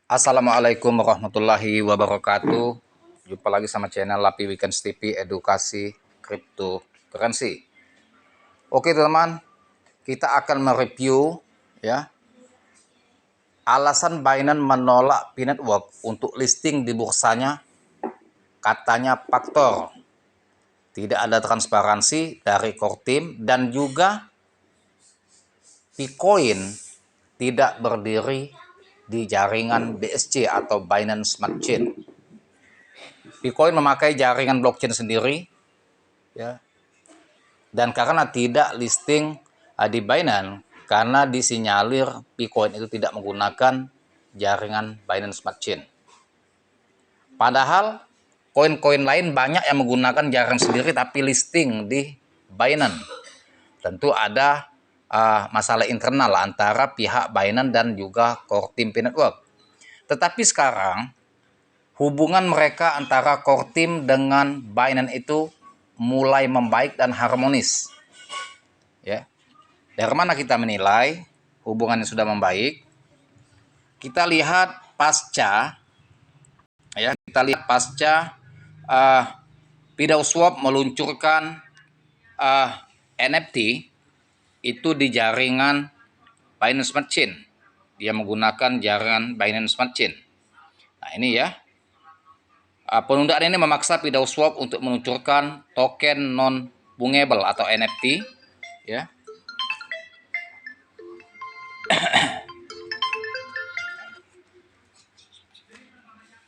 Assalamualaikum warahmatullahi wabarakatuh. Jumpa lagi sama channel Lapi Weekends TV Edukasi Cryptocurrency. Oke teman, kita akan mereview ya alasan Binance menolak P-Network untuk listing di bursanya. Katanya faktor tidak ada transparansi dari core team dan juga Bitcoin tidak berdiri di jaringan BSC atau Binance Smart Chain. Bitcoin memakai jaringan blockchain sendiri, ya. Dan karena tidak listing di Binance, karena disinyalir Bitcoin itu tidak menggunakan jaringan Binance Smart Chain. Padahal koin-koin lain banyak yang menggunakan jaringan sendiri tapi listing di Binance. Tentu ada masalah internal antara pihak Binance dan juga core team P-Network. Tetapi sekarang hubungan mereka antara core team dengan Binance itu mulai membaik dan harmonis. Ya. Dari mana kita menilai hubungannya sudah membaik? Kita lihat pasca PidawSwap meluncurkan NFT itu di jaringan Binance Smart Chain. Dia menggunakan jaringan Binance Smart Chain. Nah ini ya, penundaan ini memaksa PidawSwap untuk meluncurkan token non-fungible atau NFT, ya.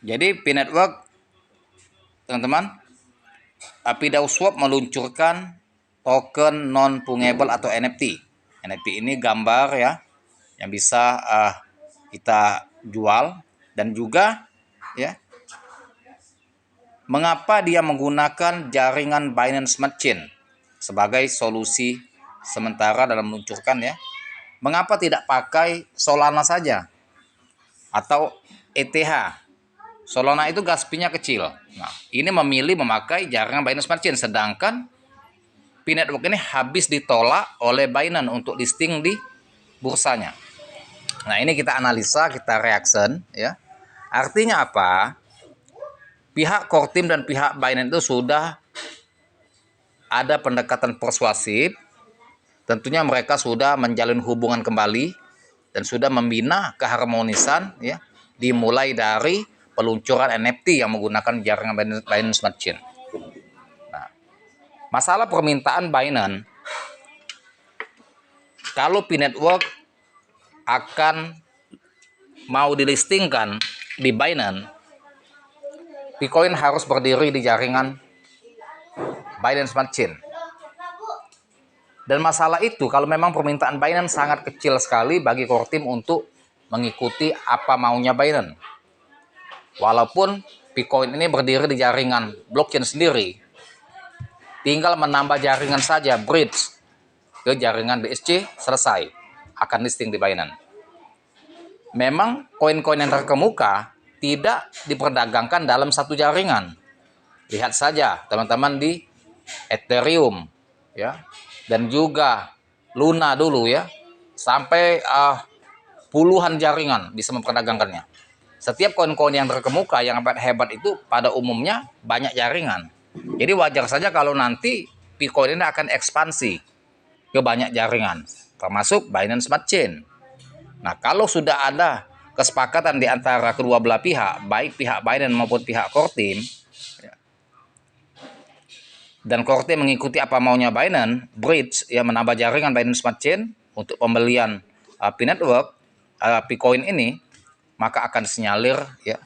Jadi P-Network, teman-teman, PidawSwap meluncurkan token non-fungible atau NFT. NFT ini gambar ya, yang bisa kita jual dan juga ya. Mengapa dia menggunakan jaringan Binance Smart Chain sebagai solusi sementara dalam meluncurkan ya? Mengapa tidak pakai Solana saja atau ETH? Solana itu gas fee-nya kecil. Nah, ini memilih memakai jaringan Binance Smart Chain, sedangkan P-Network ini habis ditolak oleh Binance untuk listing di bursanya. Nah, ini kita analisa, kita reaction ya. Artinya apa? Pihak core team dan pihak Binance itu sudah ada pendekatan persuasif. Tentunya mereka sudah menjalin hubungan kembali dan sudah membina keharmonisan ya, dimulai dari peluncuran NFT yang menggunakan jaringan Binance Smart Chain. Nah, masalah permintaan Binance, kalau P-Network akan mau dilistingkan di Binance, Bitcoin harus berdiri di jaringan Binance Smart Chain. Dan masalah itu kalau memang permintaan Binance sangat kecil sekali bagi core team untuk mengikuti apa maunya Binance. Walaupun Bitcoin ini berdiri di jaringan blockchain sendiri, tinggal menambah jaringan saja, bridge ke jaringan BSC, selesai, akan listing di Binance. Memang koin-koin yang terkemuka tidak diperdagangkan dalam satu jaringan. Lihat saja teman-teman di Ethereum ya, dan juga Luna dulu ya, sampai puluhan jaringan bisa memperdagangkannya. Setiap koin-koin yang terkemuka yang hebat itu pada umumnya banyak jaringan. Jadi wajar saja kalau nanti Bitcoin ini akan ekspansi ke banyak jaringan, termasuk Binance Smart Chain. Nah, kalau sudah ada kesepakatan di antara kedua belah pihak, baik pihak Binance maupun pihak core team, dan core team mengikuti apa maunya Binance, bridge yang menambah jaringan Binance Smart Chain untuk pembelian P-Network, Bitcoin ini, maka akan sinyalir ya,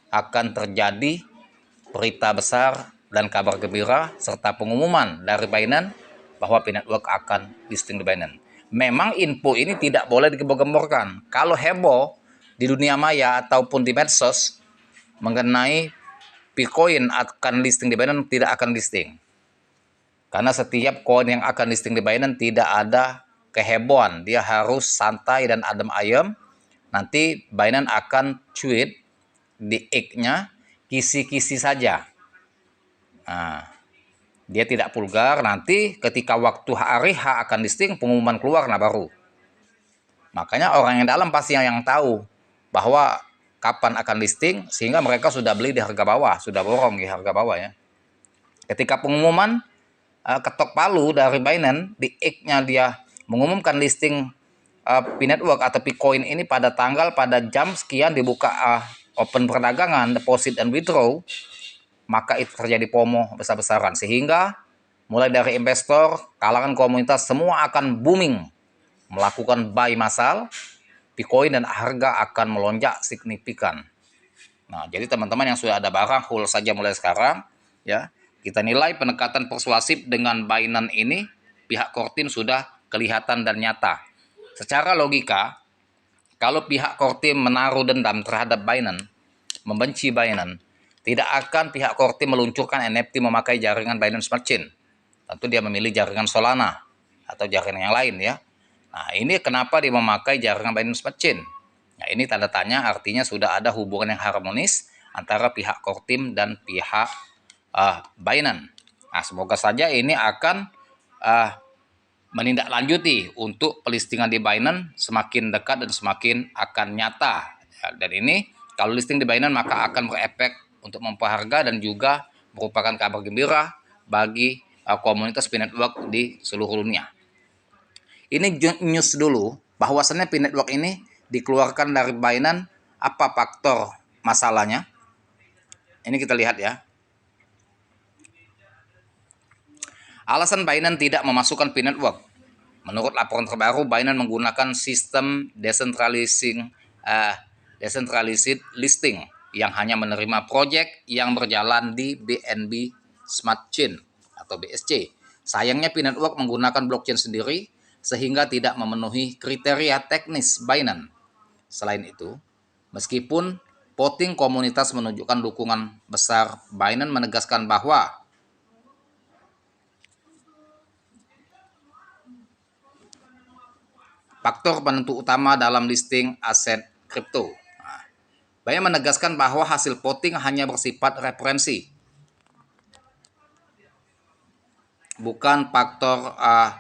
akan terjadi berita besar dan kabar gembira serta pengumuman dari Binance bahwa P-Network akan listing di Binance. Memang info ini tidak boleh digembor-gemborkan. Kalau heboh di dunia maya ataupun di medsos mengenai Bitcoin akan listing di Binance, tidak akan listing. Karena setiap koin yang akan listing di Binance tidak ada kehebohan. Dia harus santai dan adem ayem. Nanti Binance akan tweet di X-nya kisi-kisi saja. Nah, dia tidak vulgar. Nanti ketika waktu hari H akan listing, pengumuman keluar, nah baru. Makanya orang yang dalam pasti yang tahu bahwa kapan akan listing, sehingga mereka sudah beli di harga bawah, sudah borong di harga bawah ya. Ketika pengumuman ketok palu dari Binance, di X-nya dia mengumumkan listing P-Network atau P-Coin ini pada jam sekian dibuka open perdagangan, deposit dan withdraw, maka itu terjadi FOMO besar-besaran, sehingga mulai dari investor, kalangan komunitas semua akan booming melakukan buy massal Bitcoin dan harga akan melonjak signifikan. Nah, jadi teman-teman yang sudah ada barang, hold saja mulai sekarang ya. Kita nilai pendekatan persuasif dengan Binance ini pihak core team sudah kelihatan dan nyata. Secara logika, kalau pihak core team menaruh dendam terhadap Binance, membenci Binance, tidak akan pihak core team meluncurkan NFT memakai jaringan Binance Smart Chain. Tentu dia memilih jaringan Solana atau jaringan yang lain ya. Nah, ini kenapa dia memakai jaringan Binance Smart Chain? Nah, ini tanda tanya, artinya sudah ada hubungan yang harmonis antara pihak core team dan pihak Binance. Nah, semoga saja ini akan menindaklanjuti untuk pelistingan di Binance semakin dekat dan semakin akan nyata. Ya, dan ini kalau listing di Binance maka akan berefek untuk memperharga dan juga merupakan kabar gembira bagi komunitas P-Network di seluruh dunia. Ini news dulu, bahwasannya P-Network ini dikeluarkan dari Binance. Apa faktor masalahnya? Ini kita lihat ya. Alasan Binance tidak memasukkan P-Network. Menurut laporan terbaru, Binance menggunakan sistem decentralized listing yang hanya menerima proyek yang berjalan di BNB Smart Chain atau BSC. Sayangnya P-Network menggunakan blockchain sendiri sehingga tidak memenuhi kriteria teknis Binance. Selain itu, meskipun voting komunitas menunjukkan dukungan besar, Binance menegaskan bahwa faktor penentu utama dalam listing aset kripto. Binance menegaskan bahwa hasil voting hanya bersifat referensi, bukan faktor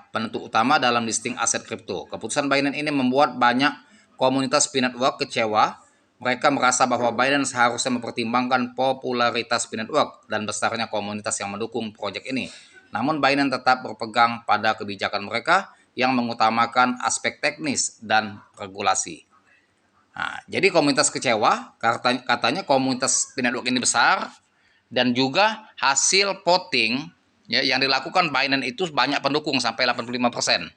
penentu utama dalam listing aset kripto. Keputusan Binance ini membuat banyak komunitas P-Network kecewa. Mereka merasa bahwa Binance seharusnya mempertimbangkan popularitas P-Network dan besarnya komunitas yang mendukung proyek ini. Namun Binance tetap berpegang pada kebijakan mereka yang mengutamakan aspek teknis dan regulasi. Nah, jadi komunitas kecewa, katanya komunitas P-Network ini besar, dan juga hasil voting ya, yang dilakukan Binance itu banyak pendukung sampai 85%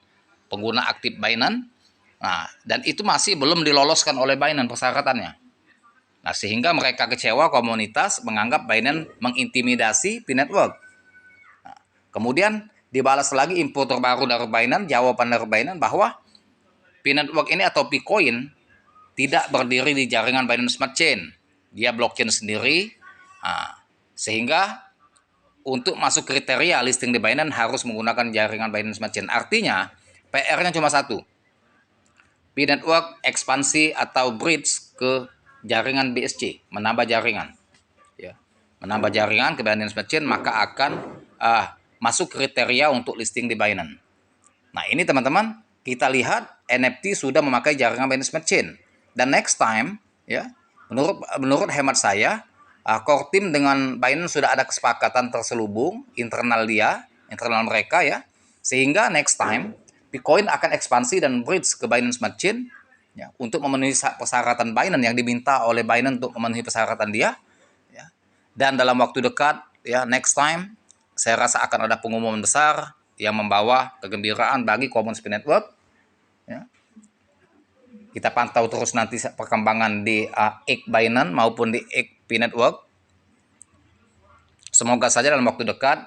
pengguna aktif Binance. Nah, dan itu masih belum diloloskan oleh Binance persyaratannya. Nah, sehingga mereka kecewa, komunitas menganggap Binance mengintimidasi P-Network. Nah, kemudian dibalas lagi info terbaru dari Binance, jawaban dari Binance bahwa P-Network ini atau P-Coin tidak berdiri di jaringan Binance Smart Chain. Dia blockchain sendiri. Nah, sehingga untuk masuk kriteria listing di Binance harus menggunakan jaringan Binance Smart Chain. Artinya PR-nya cuma satu. P-Network ekspansi atau bridge ke jaringan BSC, menambah jaringan. Ya. Menambah jaringan ke Binance Smart Chain, maka akan masuk kriteria untuk listing di Binance. Nah, ini teman-teman, kita lihat NFT sudah memakai jaringan Binance Smart Chain. Dan next time, ya, menurut hemat saya, core team dengan Binance sudah ada kesepakatan terselubung internal mereka ya, sehingga next time Bitcoin akan ekspansi dan bridge ke Binance Smart Chain ya, untuk memenuhi persyaratan Binance yang diminta oleh Binance untuk memenuhi persyaratan dia ya. Dan dalam waktu dekat ya, next time saya rasa akan ada pengumuman besar yang membawa kegembiraan bagi komunitas P-Network ya. Kita pantau terus nanti perkembangan di X Binance maupun di X P-Network. Semoga saja dalam waktu dekat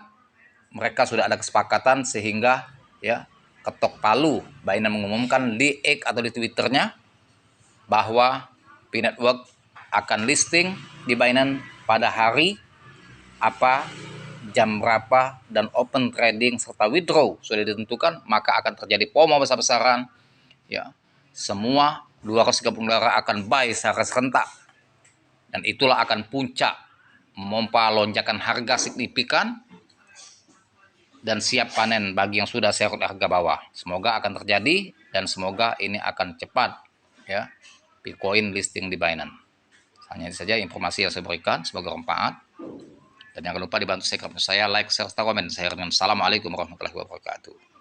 mereka sudah ada kesepakatan sehingga ya, ketok palu Binance mengumumkan di X atau di Twitternya bahwa P-Network akan listing di Binance pada hari apa, jam berapa, dan open trading serta withdraw sudah ditentukan, maka akan terjadi FOMO besar-besaran ya. Semua 230 negara akan buy secara serentak, dan itulah akan puncak memompa lonjakan harga signifikan dan siap panen bagi yang sudah serut harga bawah. Semoga akan terjadi dan semoga ini akan cepat ya, Bitcoin listing di Binance. Hanya itu saja informasi yang saya berikan, semoga bermanfaat. Dan jangan lupa dibantu subscribe saya, like, share, serta komen. Saya dengan Assalamualaikum warahmatullahi wabarakatuh.